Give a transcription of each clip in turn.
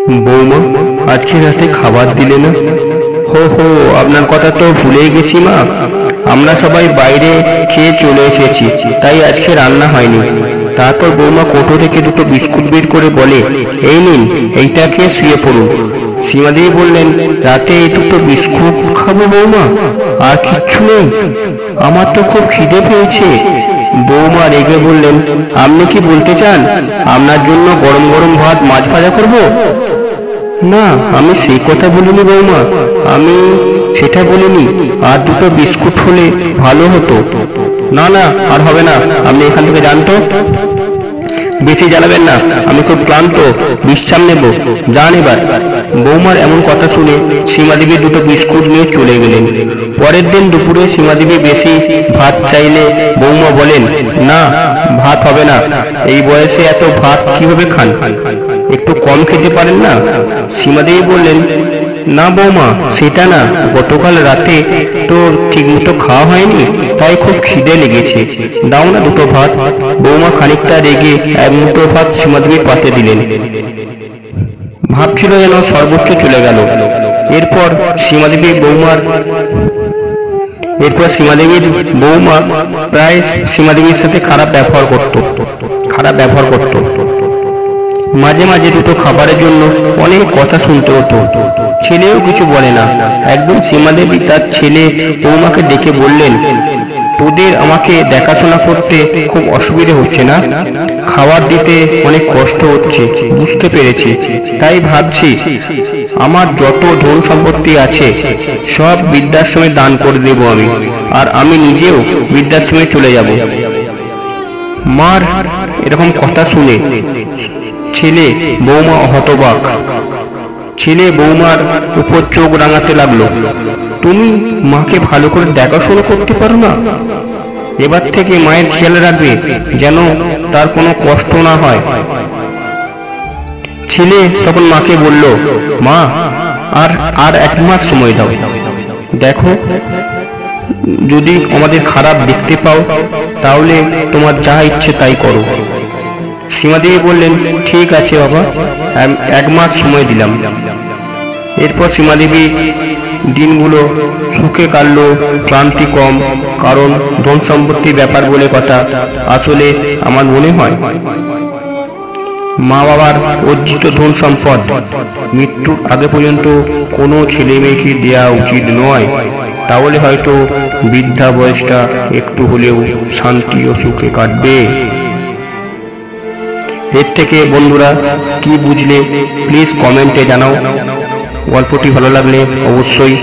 বৌমা, আজকে রাতে খাবার দিলে না? হো, আপনার কথা তো ভুলেই গেছি মা। আমরা সবাই বাইরে খেয়ে চলে এসেছি, তাই আজকে রান্না হয়নি। তারপর বৌমা কোটো থেকে দুটো বিস্কুট বের করে বলে, এই নিন, এইটা খেয়ে শুয়ে পড়ুন। সীমাদেবী বললেন, রাতে এই দুটো বিস্কুট খাবো বৌমা? আর কিচ্ছু নেই? আমার তো খুব খিদে পেয়েছে। বৌমা রেগে বললেন, আপনি কি বলতে চান আপনার জন্য গরম গরম ভাত মাছ ভাজা করব? না, আমি সেই কথা বলিনি বৌমা, আমি সেটা বলিনি। আর দুটো বিস্কুট হলে ভালো হতো। না না, আর হবে না, আপনি এখান থেকে যান তো। বেশি জ্বালাবেন না, আমি খুব ক্লান্ত, বিশ্রাম নেব, যান এবার। বৌমার এমন কথা শুনে সীমাদেবী দুটো বিস্কুট নিয়ে চলে গেলেন। পরের দিন দুপুরে সীমাদেবী বেশি ভাত চাইলে বৌমা বলেন, না, ভাত হবে না। এই বয়সে এত ভাত কিভাবে খান? একটু কম খেতে পারেন না? সীমাদেবী বললেন, না বৌমা, সেটা না, গতকাল রাতে তো ঠিকমতো খাওয়া হয়নি, তাই খুব খিদে লেগেছে, দাও না দুটো ভাত। বৌমা খানিকটা রেগে এক মুঠো ভাত সীমাদেবীর পাতে দিলেন। ভাবছিল যেন সর্বোচ্চ চলে গেল। এরপর সীমাদেবীর বৌমা প্রায় সীমাদেবীর সাথে খারাপ ব্যবহার করত। মাঝে মাঝে দুটো খাবারের জন্য অনেক কথা শুনতে হতো। ছেলেও কিছু বলে না। একদিন সীমাদেবী তার ছেলে বৌমাকে ডেকে বললেন, তোদের আমাকে দেখাশোনা করতে খুব অসুবিধে হচ্ছে না? খাবার দিতে অনেক কষ্ট হচ্ছে, বুঝতে পেরেছি। তাই ভাবছি আমার যত ধন সম্পত্তি আছে সব বৃদ্ধাশ্রমে দান করে দেব আমি, আর আমি নিজেও বৃদ্ধাশ্রমে চলে যাব। মার এরকম কথা শুনে ছেলে বৌমা হতবাক। ছেলে বৌমার উপর চোখ রাঙাতে লাগলো। তুমি মাকে ভালো করে দেখাশোনা করতে পারো না? এবার থেকে মায়ের খেয়াল রাখবে যেন তার কোনো কষ্ট না হয়। ছেলে তখন মাকে বলল, মা, আর 1 মাস সময় দাও। দেখো, যদি আমাদের খারাপ দেখতে পাও তাহলে তোমার যা ইচ্ছে তাই করো। সীমাদেবী বললেন, ঠিক আছে বাবা, 1 মাস সময় দিলাম। এরপর সীমাদেবী দিনগুলো সুখে কাটল, ক্লান্তি কম। কারণ ধন সম্পত্তির ব্যাপার বলে কথা। আসলে আমার মনে হয় মা বাবার অর্জিত ধন সম্পদ মৃত্যুর আগে পর্যন্ত কোনো ছেলে মেয়েকে দেওয়া উচিত নয়। তাহলে হয়তো বৃদ্ধা বয়সটা একটু হলেও শান্তি ও সুখে কাটবে। এর থেকে বন্ধুরা কি বুঝলে প্লিজ কমেন্টে জানাও। গল্পটি ভালো লাগলে অবশ্যই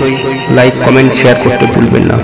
লাইক, কমেন্ট, শেয়ার করতে ভুলবেন না।